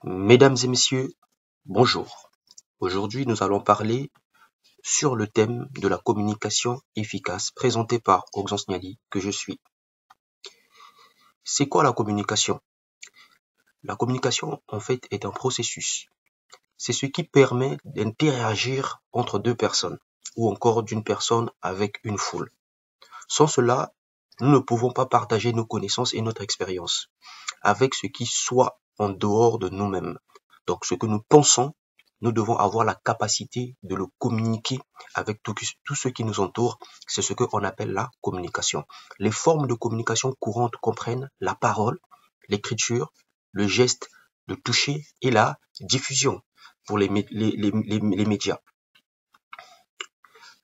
Mesdames et messieurs, bonjour. Aujourd'hui, nous allons parler sur le thème de la communication efficace présenté par Oxens Niali, que je suis. C'est quoi la communication? La communication, en fait, est un processus. C'est ce qui permet d'interagir entre deux personnes ou encore d'une personne avec une foule. Sans cela, nous ne pouvons pas partager nos connaissances et notre expérience avec ce qui soit en dehors de nous-mêmes. Donc, ce que nous pensons, nous devons avoir la capacité de le communiquer avec tout ce qui nous entoure. C'est ce qu'on appelle la communication. Les formes de communication courantes comprennent la parole, l'écriture, le geste, le toucher et la diffusion pour les médias.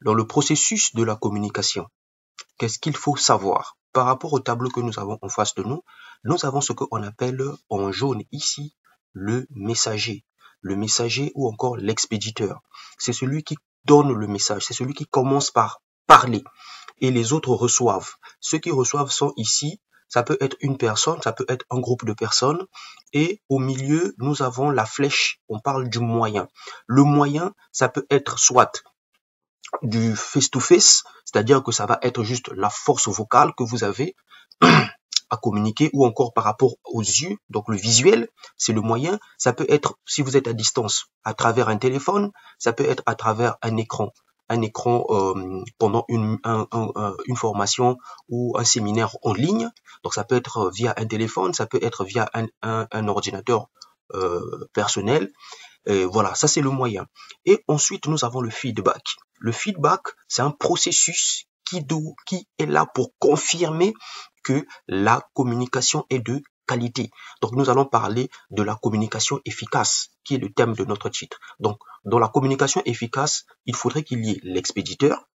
Dans le processus de la communication, qu'est-ce qu'il faut savoir? Par rapport au tableau que nous avons en face de nous, nous avons ce qu'on appelle en jaune ici le messager. Le messager ou encore l'expéditeur. C'est celui qui donne le message, c'est celui qui commence par parler et les autres reçoivent. Ceux qui reçoivent sont ici, ça peut être une personne, ça peut être un groupe de personnes et au milieu, nous avons la flèche, on parle du moyen. Le moyen, ça peut être soit du face-to-face, c'est-à-dire que ça va être juste la force vocale que vous avez à communiquer ou encore par rapport aux yeux, donc le visuel, c'est le moyen. Ça peut être, si vous êtes à distance, à travers un téléphone, ça peut être à travers un écran pendant une formation ou un séminaire en ligne. Donc ça peut être via un téléphone, ça peut être via un ordinateur personnel. Voilà, ça c'est le moyen. Et ensuite, nous avons le feedback. Le feedback, c'est un processus qui est là pour confirmer que la communication est de qualité. Donc, nous allons parler de la communication efficace, qui est le thème de notre titre. Donc, dans la communication efficace, il faudrait qu'il y ait l'expéditeur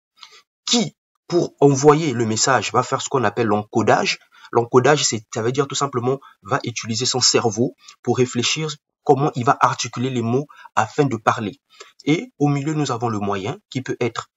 qui, pour envoyer le message, va faire ce qu'on appelle l'encodage. L'encodage, ça veut dire tout simplement, va utiliser son cerveau pour réfléchir comment il va articuler les mots afin de parler. Et au milieu, nous avons le moyen qui peut être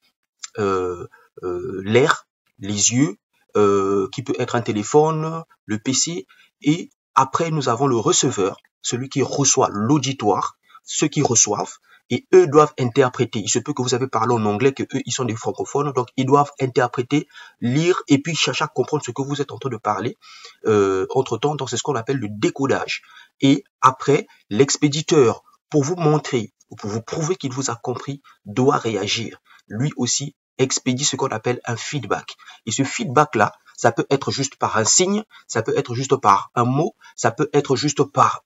l'air, les yeux, qui peut être un téléphone, le PC. Et après, nous avons le receveur, celui qui reçoit l'auditoire, ceux qui reçoivent. Et eux doivent interpréter. Il se peut que vous avez parlé en anglais, que eux, ils sont des francophones. Donc, ils doivent interpréter, lire et puis chercher à comprendre ce que vous êtes en train de parler. Entre-temps, donc c'est ce qu'on appelle le décodage. Et après, l'expéditeur, pour vous montrer, ou pour vous prouver qu'il vous a compris, doit réagir. Lui aussi expédie ce qu'on appelle un feedback. Et ce feedback-là, ça peut être juste par un signe, ça peut être juste par un mot, ça peut être juste par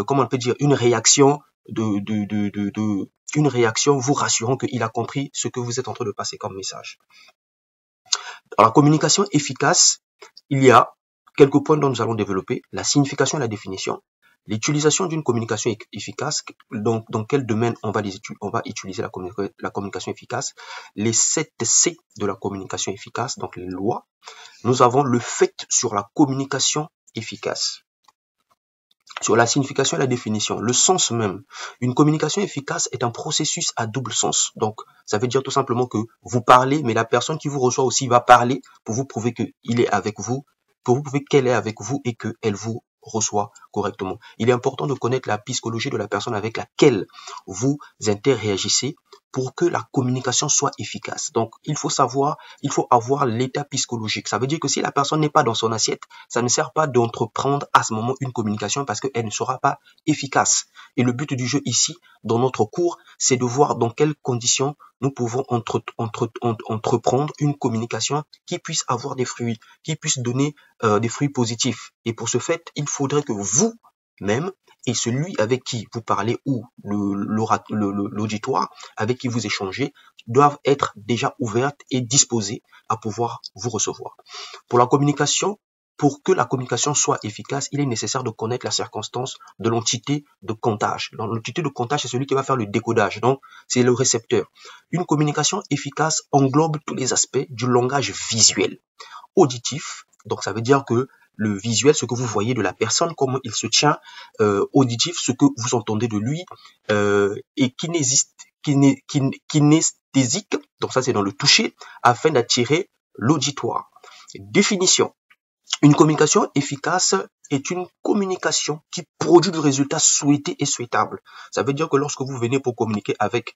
comment on peut dire, une réaction, une réaction vous rassurant qu'il a compris ce que vous êtes en train de passer comme message. Dans la communication efficace, il y a quelques points dont nous allons développer: la signification et la définition, l'utilisation d'une communication efficace, donc dans quel domaine on va utiliser la communication efficace, les 7 C de la communication efficace, donc les lois. Nous avons le fait sur la communication efficace. Sur la signification et la définition, le sens même. Une communication efficace est un processus à double sens. Donc, ça veut dire tout simplement que vous parlez, mais la personne qui vous reçoit aussi va parler pour vous prouver qu'il est avec vous, pour vous prouver qu'elle est avec vous et qu'elle vous reçoit correctement. Il est important de connaître la psychologie de la personne avec laquelle vous interagissez pour que la communication soit efficace. Donc, il faut avoir l'état psychologique. Ça veut dire que si la personne n'est pas dans son assiette, ça ne sert pas d'entreprendre à ce moment une communication parce qu'elle ne sera pas efficace. Et le but du jeu ici, dans notre cours, c'est de voir dans quelles conditions nous pouvons entreprendre une communication qui puisse avoir des fruits, qui puisse donner des fruits positifs. Et pour ce fait, il faudrait que vous-même et celui avec qui vous parlez ou l'auditoire avec qui vous échangez doivent être déjà ouvertes et disposées à pouvoir vous recevoir. Pour que la communication soit efficace, il est nécessaire de connaître la circonstance de l'entité de comptage. L'entité de comptage, c'est celui qui va faire le décodage, donc c'est le récepteur. Une communication efficace englobe tous les aspects du langage visuel, auditif, donc ça veut dire que le visuel, ce que vous voyez de la personne, comment il se tient, auditif, ce que vous entendez de lui, et kinesthésique, donc ça c'est dans le toucher, afin d'attirer l'auditoire. Définition. Une communication efficace est une communication qui produit du résultat souhaité et souhaitable. Ça veut dire que lorsque vous venez pour communiquer avec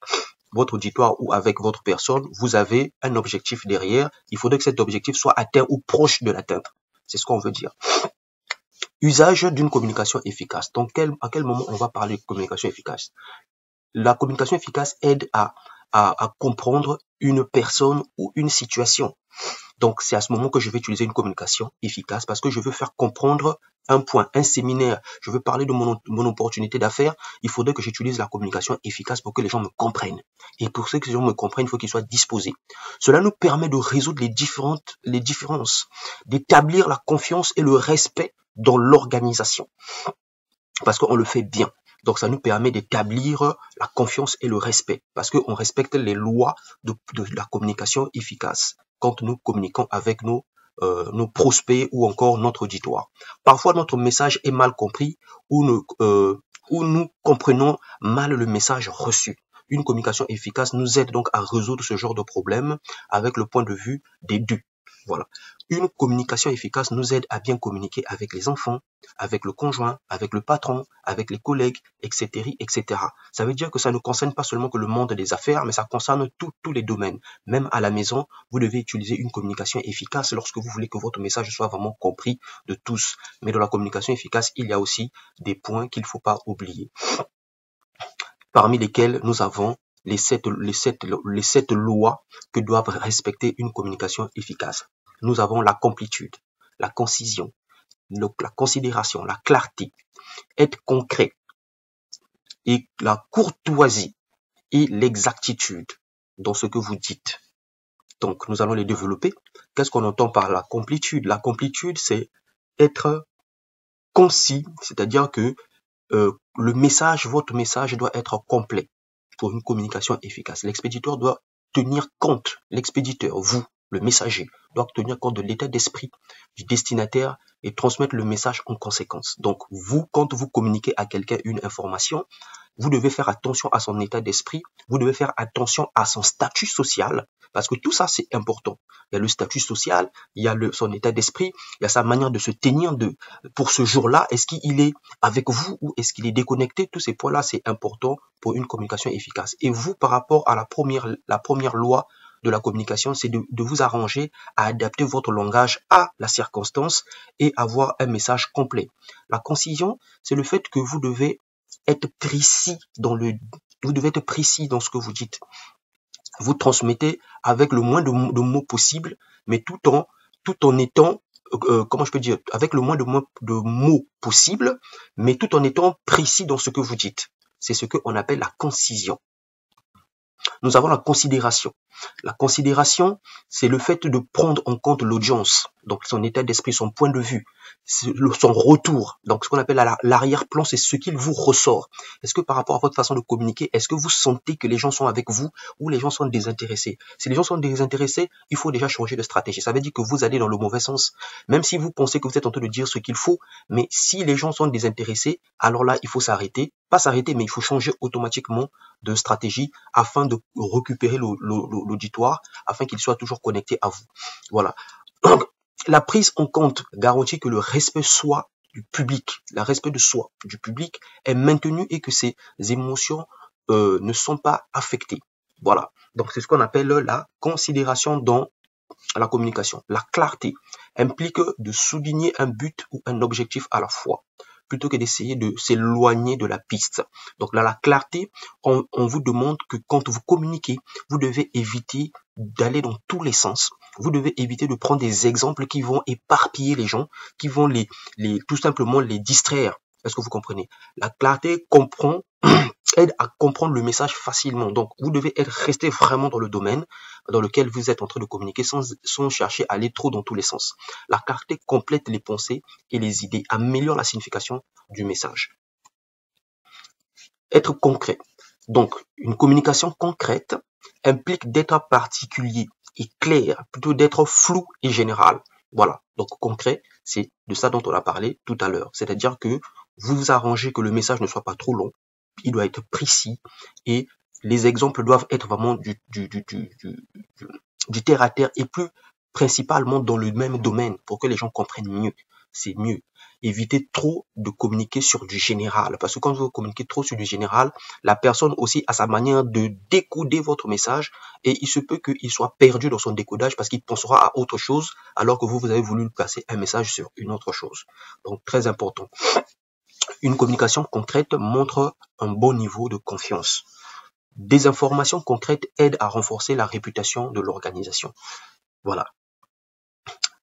votre auditoire ou avec votre personne, vous avez un objectif derrière. Il faudrait que cet objectif soit atteint ou proche de l'atteindre. C'est ce qu'on veut dire. Usage d'une communication efficace. Donc, à quel moment on va parler de communication efficace? La communication efficace aide à comprendre une personne ou une situation. Donc, c'est à ce moment que je vais utiliser une communication efficace parce que je veux faire comprendre un point, un séminaire. Je veux parler de mon opportunité d'affaires. Il faudrait que j'utilise la communication efficace pour que les gens me comprennent. Et pour que les gens me comprennent, il faut qu'ils soient disposés. Cela nous permet de résoudre les différences, d'établir la confiance et le respect dans l'organisation. Parce qu'on le fait bien. Donc, ça nous permet d'établir la confiance et le respect. Parce qu'on respecte les lois de la communication efficace quand nous communiquons avec nos prospects ou encore notre auditoire. Parfois, notre message est mal compris ou nous comprenons mal le message reçu. Une communication efficace nous aide donc à résoudre ce genre de problème avec le point de vue des deux. Voilà. Une communication efficace nous aide à bien communiquer avec les enfants, avec le conjoint, avec le patron, avec les collègues, etc., etc. Ça veut dire que ça ne concerne pas seulement que le monde des affaires, mais ça concerne tous les domaines. Même à la maison, vous devez utiliser une communication efficace lorsque vous voulez que votre message soit vraiment compris de tous. Mais dans la communication efficace, il y a aussi des points qu'il ne faut pas oublier. Parmi lesquels nous avons les sept lois que doivent respecter une communication efficace. Nous avons la complétude, la concision, la considération, la clarté, être concret, et la courtoisie et l'exactitude dans ce que vous dites. Donc, nous allons les développer. Qu'est-ce qu'on entend par la complétude? La complétude, c'est être concis, c'est-à-dire que votre message doit être complet pour une communication efficace. L'expéditeur doit tenir compte, vous, le messager, doit tenir compte de l'état d'esprit du destinataire et transmettre le message en conséquence. Donc, vous, quand vous communiquez à quelqu'un une information, vous devez faire attention à son état d'esprit, vous devez faire attention à son statut social, parce que tout ça, c'est important. Il y a le statut social, il y a son état d'esprit, il y a sa manière de se tenir pour ce jour-là. Est-ce qu'il est avec vous ou est-ce qu'il est déconnecté? Tous ces points-là, c'est important pour une communication efficace. Et vous, par rapport à la première loi de la communication, c'est de vous arranger à adapter votre langage à la circonstance et avoir un message complet. La concision, c'est le fait que vous devez être précis dans ce que vous dites. Vous transmettez avec le moins de mots possible, mais tout en étant, comment je peux dire, avec le moins de mots possible, mais tout en étant précis dans ce que vous dites. C'est ce qu'on appelle la concision. Nous avons la considération. La considération, c'est le fait de prendre en compte l'audience, donc son état d'esprit, son point de vue, son retour. Donc, ce qu'on appelle l'arrière-plan, c'est ce qu'il vous ressort. Est-ce que par rapport à votre façon de communiquer, est-ce que vous sentez que les gens sont avec vous ou les gens sont désintéressés? Si les gens sont désintéressés, il faut déjà changer de stratégie. Ça veut dire que vous allez dans le mauvais sens. Même si vous pensez que vous êtes en train de dire ce qu'il faut, mais si les gens sont désintéressés, alors là, il faut s'arrêter. Pas s'arrêter, mais il faut changer automatiquement de stratégie afin de récupérer l'auditoire, afin qu'il soit toujours connecté à vous. Voilà. Donc, la prise en compte garantit que le respect soit du public, le respect de soi du public est maintenu et que ses émotions ne sont pas affectées. Voilà. Donc, c'est ce qu'on appelle la considération dans la communication. La clarté implique de souligner un but ou un objectif à la fois, plutôt que d'essayer de s'éloigner de la piste. Donc là, la clarté, on vous demande que quand vous communiquez, vous devez éviter d'aller dans tous les sens. Vous devez éviter de prendre des exemples qui vont éparpiller les gens, qui vont tout simplement les distraire. Est-ce que vous comprenez? La clarté aide à comprendre le message facilement. Donc, vous devez rester vraiment dans le domaine dans lequel vous êtes en train de communiquer sans chercher à aller trop dans tous les sens. La clarté complète les pensées et les idées, améliore la signification du message. Être concret. Donc, une communication concrète implique d'être particulier et clair, plutôt d'être flou et général. Voilà. Donc, concret, c'est de ça dont on a parlé tout à l'heure. C'est-à-dire que vous vous arrangez que le message ne soit pas trop long, il doit être précis et les exemples doivent être vraiment du terre à terre et plus principalement dans le même domaine pour que les gens comprennent mieux. C'est mieux. évitez trop de communiquer sur du général. Parce que quand vous communiquez trop sur du général, la personne aussi a sa manière de décoder votre message et il se peut qu'il soit perdu dans son décodage parce qu'il pensera à autre chose alors que vous avez voulu lui passer un message sur une autre chose. Donc, très important. Une communication concrète montre un bon niveau de confiance. Des informations concrètes aident à renforcer la réputation de l'organisation. Voilà.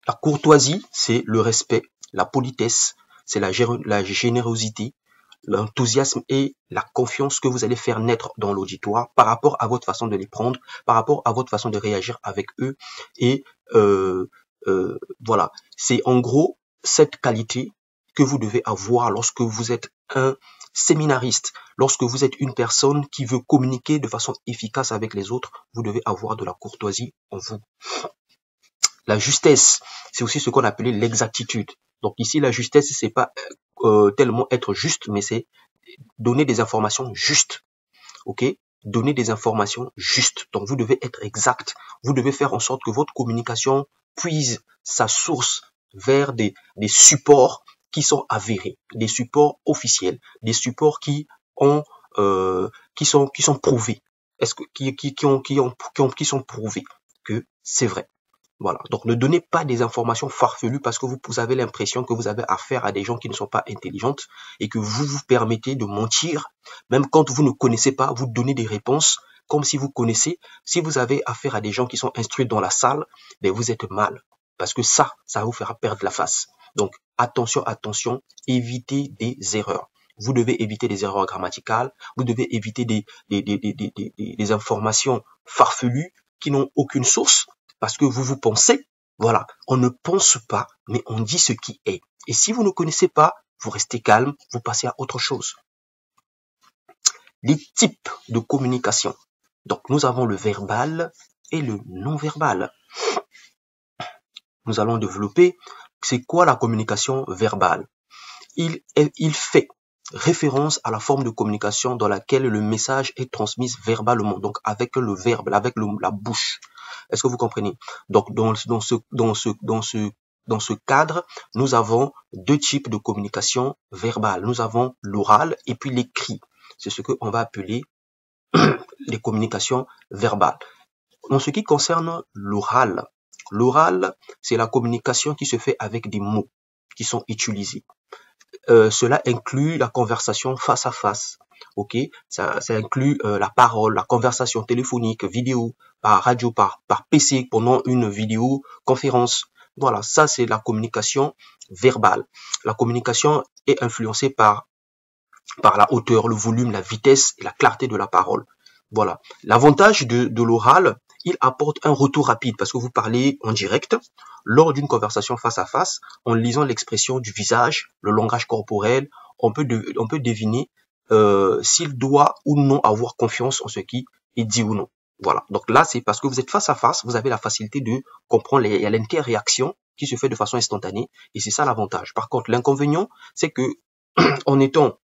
La courtoisie, c'est le respect. La politesse, c'est la générosité, l'enthousiasme et la confiance que vous allez faire naître dans l'auditoire par rapport à votre façon de les prendre, par rapport à votre façon de réagir avec eux. Et voilà, c'est en gros cette qualité que vous devez avoir lorsque vous êtes un séminariste, lorsque vous êtes une personne qui veut communiquer de façon efficace avec les autres, vous devez avoir de la courtoisie en vous. La justesse, c'est aussi ce qu'on appelait l'exactitude. Donc ici, la justesse, c'est pas tellement être juste, mais c'est donner des informations justes. Ok? Donner des informations justes. Donc vous devez être exact. Vous devez faire en sorte que votre communication puise sa source vers des supports qui sont avérés, des supports officiels, des supports qui ont qui sont prouvés. Est-ce que qui sont prouvés que c'est vrai. Voilà. Donc, ne donnez pas des informations farfelues parce que vous avez l'impression que vous avez affaire à des gens qui ne sont pas intelligentes et que vous vous permettez de mentir. Même quand vous ne connaissez pas, vous donnez des réponses comme si vous connaissez. Si vous avez affaire à des gens qui sont instruits dans la salle, ben vous êtes mal. Parce que ça vous fera perdre la face. Donc, attention, attention, évitez des erreurs. Vous devez éviter des erreurs grammaticales. Vous devez éviter des informations farfelues qui n'ont aucune source. Parce que vous pensez, voilà, on ne pense pas, mais on dit ce qui est. Et si vous ne connaissez pas, vous restez calme, vous passez à autre chose. Les types de communication. Donc, nous avons le verbal et le non-verbal. Nous allons développer, c'est quoi la communication verbale? Il fait référence à la forme de communication dans laquelle le message est transmis verbalement, donc avec le verbe, avec la bouche. Est-ce que vous comprenez? Donc, dans ce cadre, nous avons deux types de communication verbale. Nous avons l'oral et puis l'écrit. C'est ce qu'on va appeler les communications verbales. En ce qui concerne l'oral, c'est la communication qui se fait avec des mots qui sont utilisés. Cela inclut la conversation face à face. Ok, ça inclut la parole, la conversation téléphonique, vidéo, par radio, par PC pendant une vidéoconférence. Voilà, ça c'est la communication verbale. La communication est influencée par la hauteur, le volume, la vitesse et la clarté de la parole. Voilà. L'avantage de l'oral, il apporte un retour rapide parce que vous parlez en direct lors d'une conversation face à face, en lisant l'expression du visage, le langage corporel, on peut deviner s'il doit ou non avoir confiance en ce qui est dit ou non. Voilà. Donc là, c'est parce que vous êtes face à face, vous avez la facilité de comprendre, il y a l'interréaction qui se fait de façon instantanée et c'est ça l'avantage. Par contre, l'inconvénient, c'est que en étant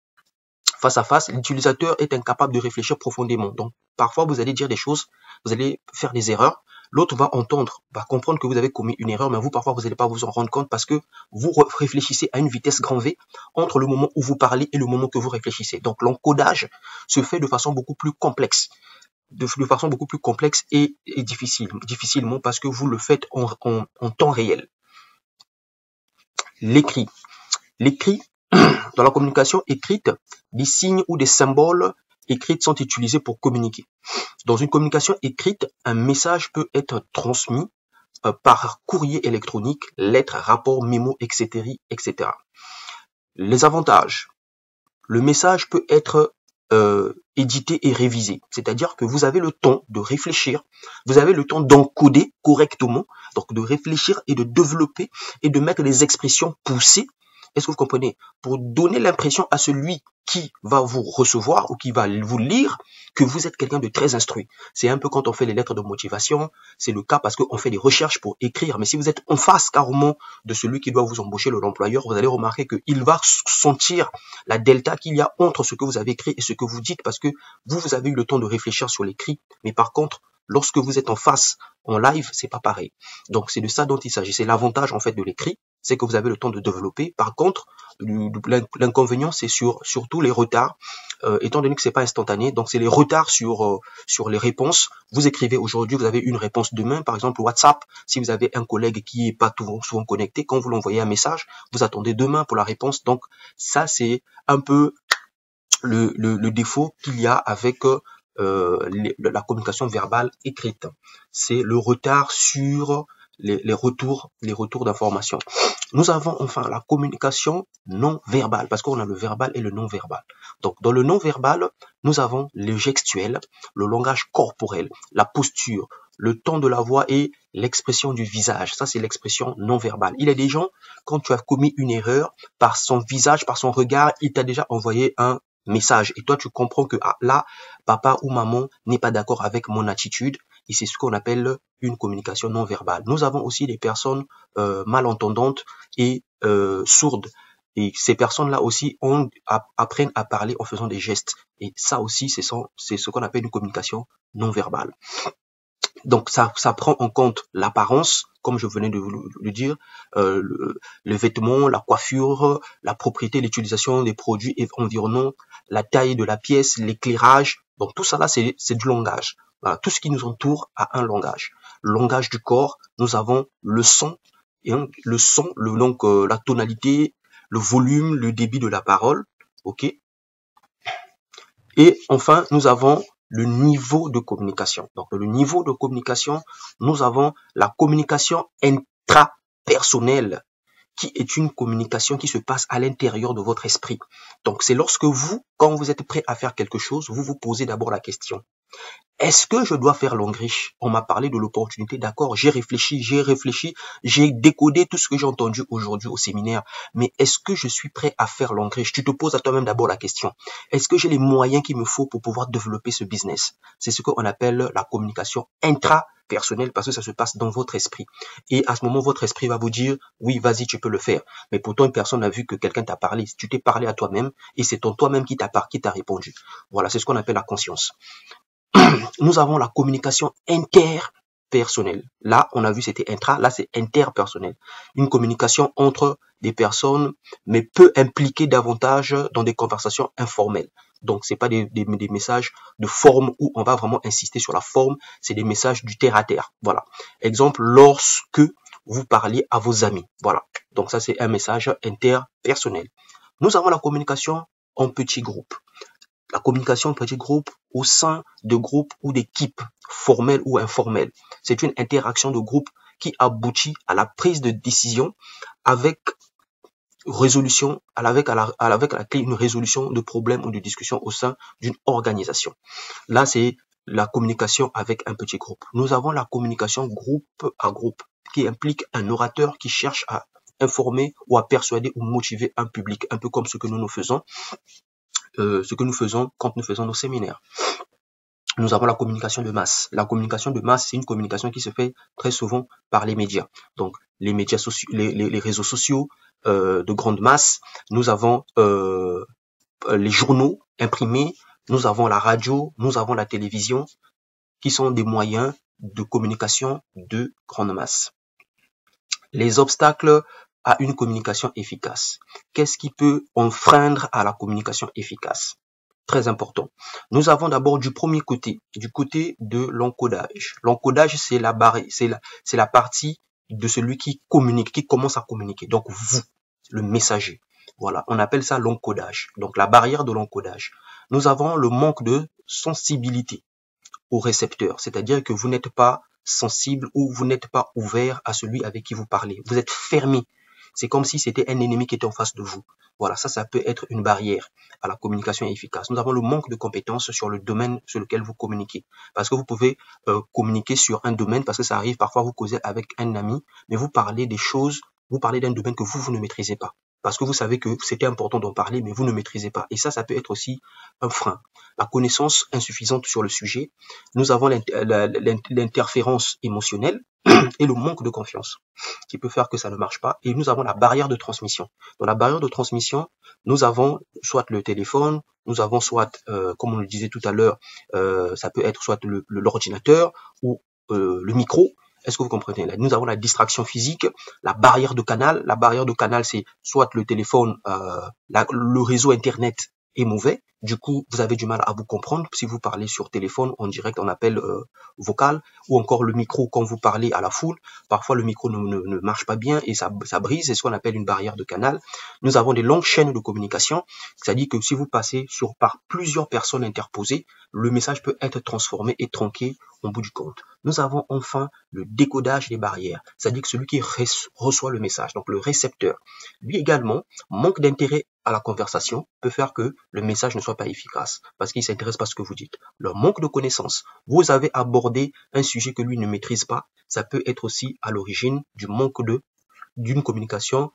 face à face, l'utilisateur est incapable de réfléchir profondément. Donc, parfois, vous allez dire des choses, vous allez faire des erreurs. L'autre va entendre, va comprendre que vous avez commis une erreur, mais vous, parfois, vous n'allez pas vous en rendre compte parce que vous réfléchissez à une vitesse grand V entre le moment où vous parlez et le moment que vous réfléchissez. Donc, l'encodage se fait de façon beaucoup plus complexe. Et difficilement parce que vous le faites en temps réel. L'écrit. Dans la communication écrite, des signes ou des symboles écrits sont utilisés pour communiquer. Dans une communication écrite, un message peut être transmis par courrier électronique, lettres, rapports, mémos, etc., etc. Les avantages. Le message peut être édité et révisé. C'est-à-dire que vous avez le temps de réfléchir, vous avez le temps d'encoder correctement, donc de réfléchir et de développer et de mettre des expressions poussées. Est-ce que vous comprenez? Pour donner l'impression à celui qui va vous recevoir ou qui va vous lire que vous êtes quelqu'un de très instruit. C'est un peu quand on fait les lettres de motivation, c'est le cas parce qu'on fait des recherches pour écrire. Mais si vous êtes en face carrément de celui qui doit vous embaucher, l'employeur, vous allez remarquer qu'il va sentir la delta qu'il y a entre ce que vous avez écrit et ce que vous dites parce que vous avez eu le temps de réfléchir sur l'écrit. Mais par contre, lorsque vous êtes en face, en live, c'est pas pareil. Donc, c'est de ça dont il s'agit. C'est l'avantage, en fait, de l'écrit. c'est que vous avez le temps de développer. Par contre, l'inconvénient, c'est surtout les retards, étant donné que c'est pas instantané, donc c'est les retards sur les réponses. Vous écrivez aujourd'hui, vous avez une réponse demain, par exemple WhatsApp. Si vous avez un collègue qui est pas souvent connecté, quand vous l'envoyez un message, vous attendez demain pour la réponse. Donc ça, c'est un peu le défaut qu'il y a avec la communication verbale écrite. C'est le retard sur les retours d'informations. Nous avons enfin la communication non verbale, parce qu'on a le verbal et le non verbal. Donc dans le non verbal, nous avons le gestuel, le langage corporel, la posture, le ton de la voix et l'expression du visage. Ça, c'est l'expression non verbale. Il y a des gens, quand tu as commis une erreur, par son visage, par son regard, il t'a déjà envoyé un message. Et toi, tu comprends que là, papa ou maman n'est pas d'accord avec mon attitude. Et c'est ce qu'on appelle une communication non verbale. Nous avons aussi des personnes malentendantes et sourdes. Et ces personnes-là aussi apprennent à parler en faisant des gestes. Et ça aussi, c'est ce qu'on appelle une communication non verbale. Donc ça prend en compte l'apparence, comme je venais de vous le dire, le vêtement, la coiffure, la propriété, l'utilisation des produits environnants, la taille de la pièce, l'éclairage. Donc tout ça là, c'est du langage. Voilà, tout ce qui nous entoure a un langage. Le langage du corps, nous avons le son, donc la tonalité, le volume, le débit de la parole, ok. Et enfin, nous avons le niveau de communication. Donc, le niveau de communication, nous avons la communication intrapersonnelle, qui est une communication qui se passe à l'intérieur de votre esprit. Donc, c'est lorsque vous, quand vous êtes prêt à faire quelque chose, vous vous posez d'abord la question: est-ce que je dois faire Longriche? On m'a parlé de l'opportunité, d'accord, j'ai réfléchi, j'ai décodé tout ce que j'ai entendu aujourd'hui au séminaire, mais est-ce que je suis prêt à faire Longriche? Tu te poses à toi-même d'abord la question: est-ce que j'ai les moyens qu'il me faut pour pouvoir développer ce business? C'est ce qu'on appelle la communication intrapersonnelle, parce que ça se passe dans votre esprit. Et à ce moment, votre esprit va vous dire: oui, vas-y, tu peux le faire. Mais pourtant, une personne a vu que quelqu'un t'a parlé. Tu t'es parlé à toi-même et c'est toi-même qui t'a répondu. Voilà, c'est ce qu'on appelle la conscience. Nous avons la communication interpersonnelle. Là, on a vu c'était intra, là c'est interpersonnel. Une communication entre des personnes, mais peut impliquer davantage dans des conversations informelles. Donc, c'est pas des messages de forme où on va vraiment insister sur la forme, c'est des messages du terre à terre. Voilà. Exemple, lorsque vous parliez à vos amis. Voilà. Donc, ça, c'est un message interpersonnel. Nous avons la communication en petits groupes. La communication en petit groupe au sein de groupes ou d'équipes formelles ou informelles. C'est une interaction de groupe qui aboutit à la prise de décision avec résolution, avec à la clé une résolution de problèmes ou de discussions au sein d'une organisation. Là, c'est la communication avec un petit groupe. Nous avons la communication groupe à groupe qui implique un orateur qui cherche à informer ou à persuader ou motiver un public, un peu comme ce que nous faisons. Quand nous faisons nos séminaires. Nous avons la communication de masse. La communication de masse, c'est une communication qui se fait très souvent par les médias. Donc, les médias sociaux, les réseaux sociaux de grande masse. Nous avons les journaux imprimés. Nous avons la radio. Nous avons la télévision, qui sont des moyens de communication de grande masse. Les obstacles à une communication efficace. Qu'est-ce qui peut enfreindre à la communication efficace? Très important. Nous avons d'abord du côté de l'encodage. L'encodage, c'est la partie de celui qui communique, qui commence à communiquer. Donc vous, le messager. Voilà, on appelle ça l'encodage. Donc la barrière de l'encodage. Nous avons le manque de sensibilité au récepteur, c'est-à-dire que vous n'êtes pas sensible ou vous n'êtes pas ouvert à celui avec qui vous parlez. Vous êtes fermé. C'est comme si c'était un ennemi qui était en face de vous. Voilà, ça peut être une barrière à la communication efficace. Nous avons le manque de compétences sur le domaine sur lequel vous communiquez. Parce que vous pouvez communiquer sur un domaine, parce que ça arrive parfois vous causez avec un ami, mais vous parlez d'un domaine que vous ne maîtrisez pas. Parce que vous savez que c'était important d'en parler, mais vous ne maîtrisez pas. Et ça peut être aussi un frein. La connaissance insuffisante sur le sujet. Nous avons l'interférence émotionnelle et le manque de confiance qui peut faire que ça ne marche pas. Et nous avons la barrière de transmission. Dans la barrière de transmission, nous avons soit le téléphone, nous avons soit, comme on le disait tout à l'heure, ça peut être soit l'ordinateur ou le micro. Est-ce que vous comprenez? Là, nous avons la distraction physique, la barrière de canal. La barrière de canal, c'est soit le téléphone, le réseau Internet est mauvais. Du coup, vous avez du mal à vous comprendre. Si vous parlez sur téléphone en direct, on appelle vocal, ou encore le micro quand vous parlez à la foule. Parfois, le micro ne marche pas bien et ça brise. C'est ce qu'on appelle une barrière de canal. Nous avons des longues chaînes de communication. C'est-à-dire que si vous passez par plusieurs personnes interposées, le message peut être transformé et tronqué au bout du compte. Nous avons enfin le décodage des barrières. C'est-à-dire que celui qui reçoit le message, donc le récepteur, lui également, manque d'intérêt à la conversation peut faire que le message ne soit pas efficace parce qu'il ne s'intéresse pas à ce que vous dites. Le manque de connaissances. Vous avez abordé un sujet que lui ne maîtrise pas. Ça peut être aussi à l'origine du manque d'une communication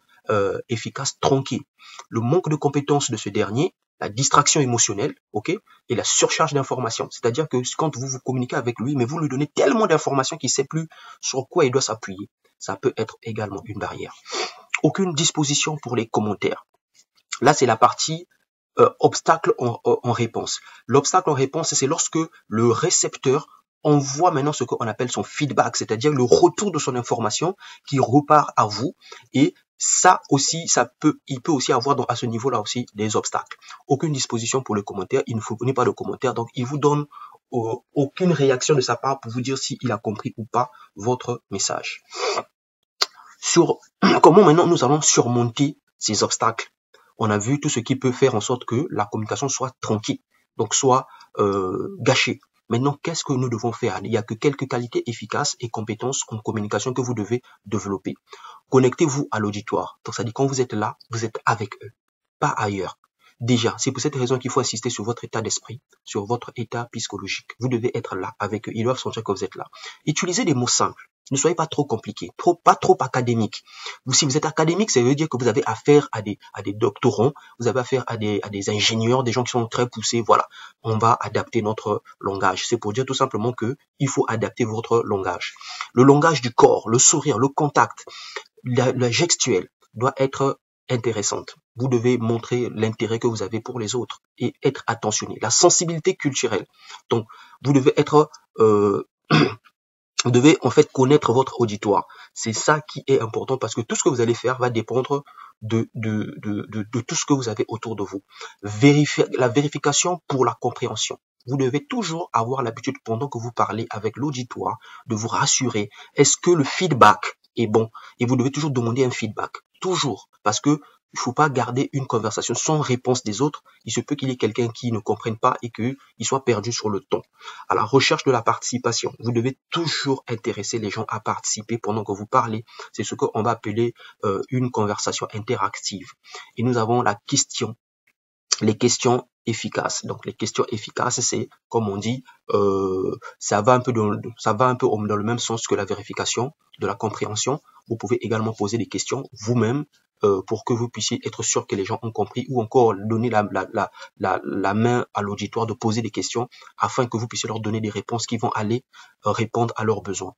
efficace tronquée. Le manque de compétences de ce dernier, la distraction émotionnelle, ok, et la surcharge d'informations. C'est-à-dire que quand vous communiquez avec lui, mais vous lui donnez tellement d'informations qu'il ne sait plus sur quoi il doit s'appuyer. Ça peut être également une barrière. Aucune disposition pour les commentaires. Là, c'est la partie obstacle en réponse. L'obstacle en réponse, c'est lorsque le récepteur envoie maintenant ce qu'on appelle son feedback, c'est-à-dire le retour de son information qui repart à vous. Et ça aussi, il peut aussi avoir à ce niveau-là aussi des obstacles. Aucune disposition pour le commentaire, il ne fournit pas de commentaire, donc il vous donne aucune réaction de sa part pour vous dire s'il a compris ou pas votre message. Sur comment maintenant nous allons surmonter ces obstacles. On a vu tout ce qui peut faire en sorte que la communication soit tranquille, donc soit gâchée. Maintenant, qu'est-ce que nous devons faire? Il n'y a que quelques qualités efficaces et compétences en communication que vous devez développer. Connectez-vous à l'auditoire. Donc, ça dit quand vous êtes là, vous êtes avec eux, pas ailleurs. Déjà, c'est pour cette raison qu'il faut insister sur votre état d'esprit, sur votre état psychologique. Vous devez être là avec eux. Ils doivent sentir que vous êtes là. Utilisez des mots simples. Ne soyez pas trop compliqués, pas trop académique. Si vous êtes académique, ça veut dire que vous avez affaire à des doctorants, vous avez affaire à des ingénieurs, des gens qui sont très poussés. Voilà, on va adapter notre langage. C'est pour dire tout simplement que il faut adapter votre langage. Le langage du corps, le sourire, le contact, la gestuelle doit être intéressante. Vous devez montrer l'intérêt que vous avez pour les autres et être attentionné. La sensibilité culturelle. Donc, vous devez être vous devez en fait connaître votre auditoire. C'est ça qui est important parce que tout ce que vous allez faire va dépendre de tout ce que vous avez autour de vous. La vérification pour la compréhension. Vous devez toujours avoir l'habitude pendant que vous parlez avec l'auditoire de vous rassurer. Est-ce que le feedback est bon? Et vous devez toujours demander un feedback. Toujours. Parce que il ne faut pas garder une conversation sans réponse des autres. Il se peut qu'il y ait quelqu'un qui ne comprenne pas et qu'il soit perdu sur le ton. À la recherche de la participation, vous devez toujours intéresser les gens à participer pendant que vous parlez. C'est ce qu'on va appeler une conversation interactive. Et nous avons les questions efficaces. Donc les questions efficaces, c'est comme on dit, ça va un peu dans le même sens que la vérification de la compréhension. Vous pouvez également poser des questions vous-même pour que vous puissiez être sûr que les gens ont compris ou encore donner la main à l'auditoire de poser des questions afin que vous puissiez leur donner des réponses qui vont aller répondre à leurs besoins.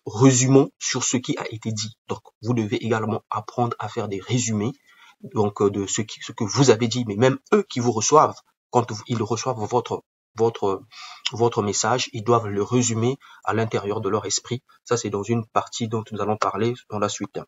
Résumons sur ce qui a été dit. Donc vous devez également apprendre à faire des résumés donc de ce que vous avez dit, mais même eux qui vous reçoivent, quand ils reçoivent votre message, ils doivent le résumer à l'intérieur de leur esprit. Ça, c'est dans une partie dont nous allons parler dans la suite.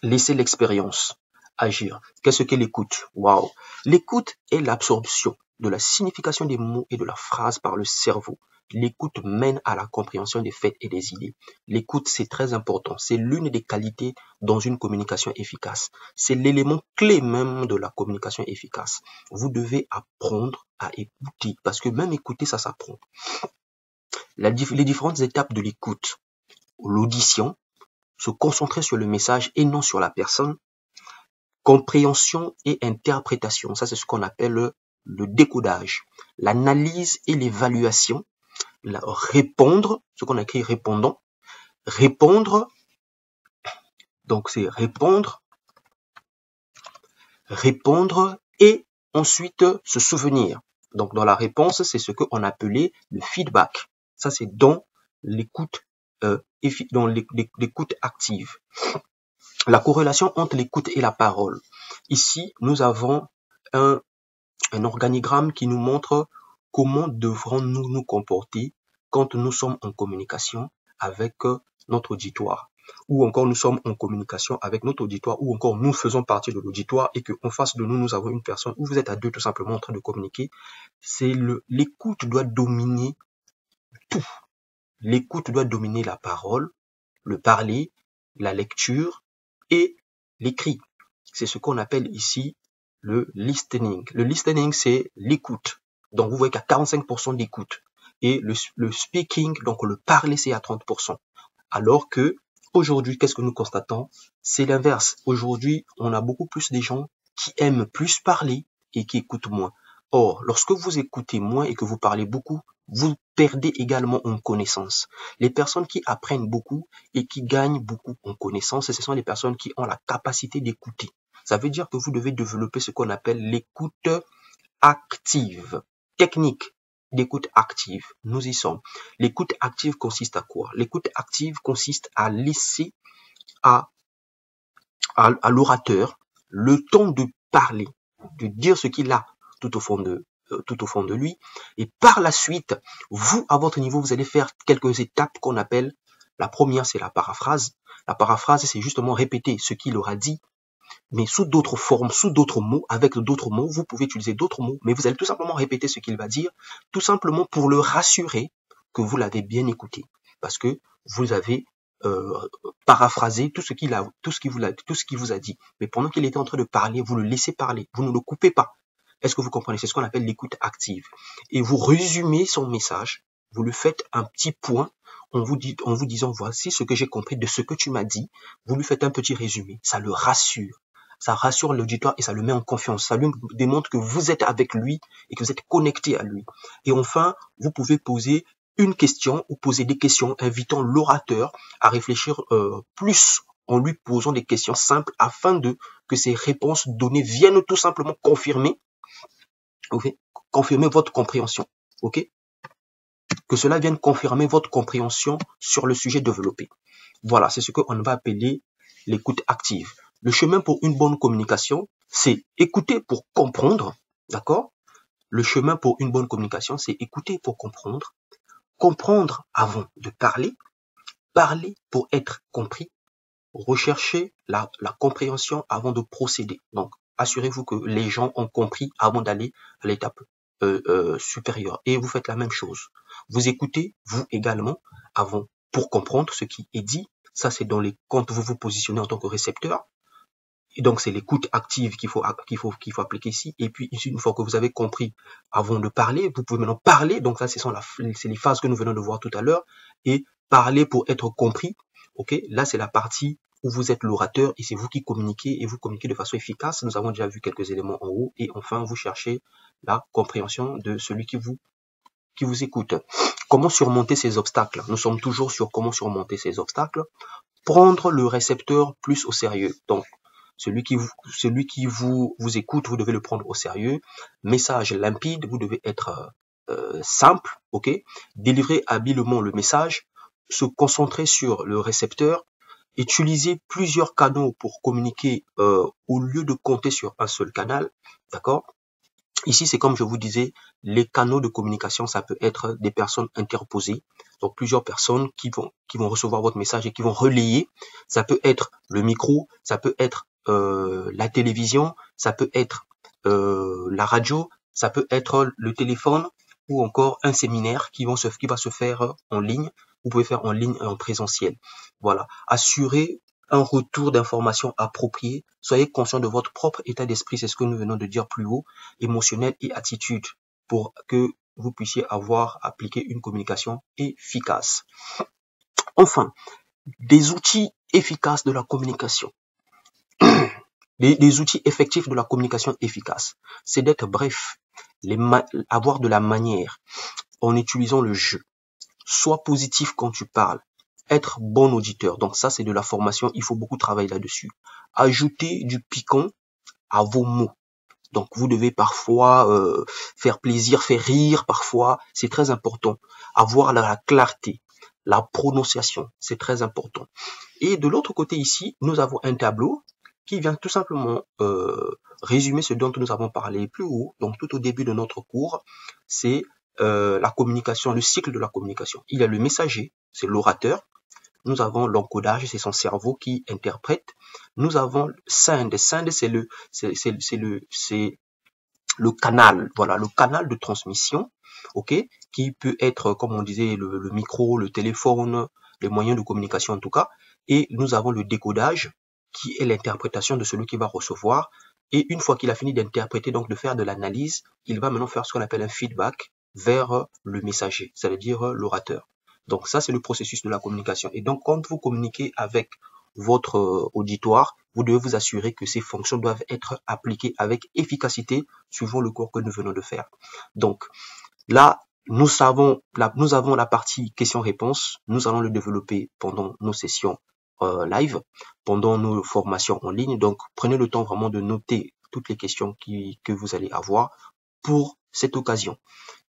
Laissez l'expérience agir. Qu'est-ce qu'est l'écoute? Waouh! L'écoute est l'absorption de la signification des mots et de la phrase par le cerveau. L'écoute mène à la compréhension des faits et des idées. L'écoute, c'est très important. C'est l'une des qualités dans une communication efficace. C'est l'élément clé même de la communication efficace. Vous devez apprendre à écouter parce que même écouter, ça s'apprend. Les différentes étapes de l'écoute. L'audition, se concentrer sur le message et non sur la personne. Compréhension et interprétation, ça c'est ce qu'on appelle le décodage. L'analyse et l'évaluation. Répondre, ce qu'on a écrit répondant. Répondre, donc c'est répondre et ensuite se souvenir. Donc dans la réponse, c'est ce qu'on appelait le feedback. Ça c'est dans l'écoute active. La corrélation entre l'écoute et la parole. Ici, nous avons un organigramme qui nous montre comment devrons-nous nous comporter quand nous sommes en communication avec notre auditoire, ou encore nous sommes en communication avec notre auditoire, ou encore nous faisons partie de l'auditoire et qu'en face de nous, nous avons une personne, ou vous êtes à deux tout simplement en train de communiquer, c'est l'écoute doit dominer tout. L'écoute doit dominer la parole, le parler, la lecture et l'écrit. C'est ce qu'on appelle ici le listening. Le listening, c'est l'écoute. Donc, vous voyez qu'à 45% d'écoute. Et le speaking, donc le parler, c'est à 30%. Alors que, aujourd'hui, qu'est-ce que nous constatons? C'est l'inverse. Aujourd'hui, on a beaucoup plus de gens qui aiment plus parler et qui écoutent moins. Or, lorsque vous écoutez moins et que vous parlez beaucoup, vous perdez également en connaissance. Les personnes qui apprennent beaucoup et qui gagnent beaucoup en connaissance, ce sont les personnes qui ont la capacité d'écouter. Ça veut dire que vous devez développer ce qu'on appelle l'écoute active. Technique d'écoute active, nous y sommes. L'écoute active consiste à quoi? L'écoute active consiste à laisser à l'orateur le temps de parler, de dire ce qu'il a tout au fond de lui. Et par la suite, vous, à votre niveau, vous allez faire quelques étapes qu'on appelle, la première, c'est la paraphrase. La paraphrase, c'est justement répéter ce qu'il aura dit, mais sous d'autres formes, sous d'autres mots, avec d'autres mots. Vous pouvez utiliser d'autres mots, mais vous allez tout simplement répéter ce qu'il va dire, tout simplement pour le rassurer que vous l'avez bien écouté, parce que vous avez paraphrasé tout ce qu'il vous a dit. Mais pendant qu'il était en train de parler, vous le laissez parler, vous ne le coupez pas. Est-ce que vous comprenez? C'est ce qu'on appelle l'écoute active. Et vous résumez son message, vous le faites un petit point en vous disant voici ce que j'ai compris de ce que tu m'as dit. Vous lui faites un petit résumé, ça le rassure. Ça rassure l'auditoire et ça le met en confiance. Ça lui démontre que vous êtes avec lui et que vous êtes connecté à lui. Et enfin, vous pouvez poser une question ou poser des questions, invitant l'orateur à réfléchir plus en lui posant des questions simples afin que ses réponses données viennent tout simplement confirmer votre compréhension. Ok? Que cela vienne confirmer votre compréhension sur le sujet développé. Voilà, c'est ce qu'on va appeler l'écoute active. Le chemin pour une bonne communication, c'est écouter pour comprendre, d'accord? Le chemin pour une bonne communication, c'est écouter pour comprendre, comprendre avant de parler, parler pour être compris, rechercher la compréhension avant de procéder. Donc, assurez-vous que les gens ont compris avant d'aller à l'étape supérieure. Et vous faites la même chose. Vous écoutez, vous également, avant, pour comprendre ce qui est dit. Ça, c'est quand vous vous positionnez en tant que récepteur. Et donc, c'est l'écoute active qu'il faut appliquer ici. Et puis, une fois que vous avez compris, avant de parler, vous pouvez maintenant parler. Donc, ça, c'est les phases que nous venons de voir tout à l'heure. Et parler pour être compris. Ok, là, c'est la partie où vous êtes l'orateur et c'est vous qui communiquez et vous communiquez de façon efficace. Nous avons déjà vu quelques éléments en haut. Et enfin, vous cherchez la compréhension de celui qui vous écoute. Comment surmonter ces obstacles? Nous sommes toujours sur comment surmonter ces obstacles. Prendre le récepteur plus au sérieux. Donc, celui qui vous écoute, vous devez le prendre au sérieux. Message limpide, vous devez être simple, ok. Délivrer habilement le message, se concentrer sur le récepteur, utiliser plusieurs canaux pour communiquer au lieu de compter sur un seul canal, d'accord. Ici, c'est comme je vous disais, les canaux de communication, ça peut être des personnes interposées, donc plusieurs personnes qui vont recevoir votre message et qui vont relayer. Ça peut être le micro, ça peut être la télévision, ça peut être la radio, ça peut être le téléphone ou encore un séminaire qui va se faire en ligne. Vous pouvez faire en ligne et en présentiel. Voilà. Assurez un retour d'information approprié. Soyez conscient de votre propre état d'esprit, c'est ce que nous venons de dire plus haut, émotionnel et attitude, pour que vous puissiez appliqué une communication efficace. Enfin, des outils efficaces de la communication. Les outils effectifs de la communication efficace, c'est d'être bref, avoir de la manière en utilisant le jeu. Sois positif quand tu parles. Être bon auditeur. Donc ça, c'est de la formation. Il faut beaucoup travailler là-dessus. Ajouter du piquant à vos mots. Donc vous devez parfois faire plaisir, faire rire parfois. C'est très important. Avoir la clarté, la prononciation. C'est très important. Et de l'autre côté ici, nous avons un tableau qui vient tout simplement résumer ce dont nous avons parlé plus haut. Donc tout au début de notre cours, c'est la communication, le cycle de la communication. Il y a le messager, c'est l'orateur. Nous avons l'encodage, c'est son cerveau qui interprète. Nous avons send. Send, c'est le canal, voilà, le canal de transmission, ok, qui peut être, comme on disait, le micro, le téléphone, les moyens de communication en tout cas. Et nous avons le décodage, qui est l'interprétation de celui qui va recevoir. Et une fois qu'il a fini d'interpréter, donc de faire de l'analyse, il va maintenant faire ce qu'on appelle un feedback vers le messager, c'est-à-dire l'orateur. Donc ça, c'est le processus de la communication. Et donc, quand vous communiquez avec votre auditoire, vous devez vous assurer que ces fonctions doivent être appliquées avec efficacité suivant le cours que nous venons de faire. Donc là, nous avons la partie questions-réponses. Nous allons le développer pendant nos sessions live, pendant nos formations en ligne. Donc, prenez le temps vraiment de noter toutes les questions que vous allez avoir pour cette occasion.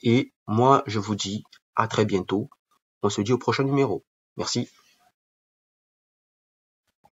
Et moi, je vous dis à très bientôt. On se dit au prochain numéro. Merci.